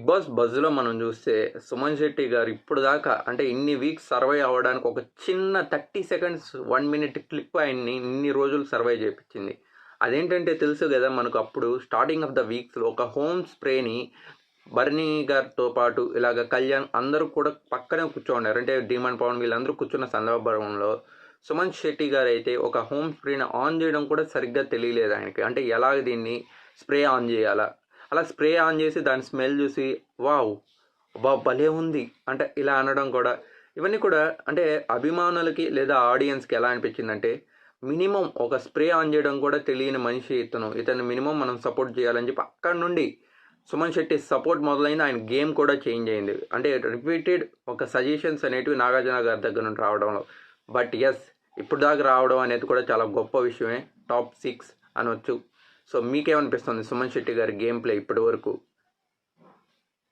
Big boss బజ్లో మనం చూస్తే సుమన్ శెట్టి గారు ఇప్పుడు దాకా అంటే ఇన్ని వీక్స్ సర్వై అవ్వడానికి ఒక చిన్న 30 సెకండ్స్ 1 మినిట్ క్లిప్ ఆయన్ని ఇన్ని రోజులు సర్వై చేయించింది. అదేంటంటే తెలుసు కదా మనకు, అప్పుడు స్టార్టింగ్ ఆఫ్ ద వీక్స్లో ఒక హోమ్ స్ప్రేని బర్నీ గారితో పాటు ఇలాగ కళ్యాణ్ అందరూ కూడా పక్కనే కూర్చోన్నారు. అంటే డీమన్ పవన్ వీళ్ళందరూ కూర్చున్న సందర్భంలో సుమన్ శెట్టి గారు అయితే ఒక హోమ్ స్ప్రేని ఆన్ చేయడం కూడా సరిగ్గా తెలియలేదు ఆయనకి. అంటే ఎలాగ దీన్ని స్ప్రే ఆన్ చేయాలా, అలా స్ప్రే ఆన్ చేసి దాని స్మెల్ చూసి వావ్ భలే ఉంది అంటే ఇలా అనడం కూడా, ఇవన్నీ కూడా అంటే అభిమానులకి లేదా ఆడియన్స్కి ఎలా అనిపించిందంటే, మినిమం ఒక స్ప్రే ఆన్ చేయడం కూడా తెలియని మనిషి ఇతను మినిమం మనం సపోర్ట్ చేయాలని చెప్పి అక్కడ నుండి సుమన్ శెట్టి సపోర్ట్ మొదలైంది. ఆయన గేమ్ కూడా చేంజ్ అయింది. అంటే రిపీటెడ్ ఒక సజెషన్స్ అనేటివి నాగార్జున గారి దగ్గర నుండి రావడంలో. బట్ ఎస్, ఇప్పుడు దాకా రావడం అనేది కూడా చాలా గొప్ప విషయమే. టాప్ 6 అనొచ్చు. సో మీకేమనిపిస్తుంది సుమన్ శెట్టి గారి గేమ్ ప్లే ఇప్పటి వరకు?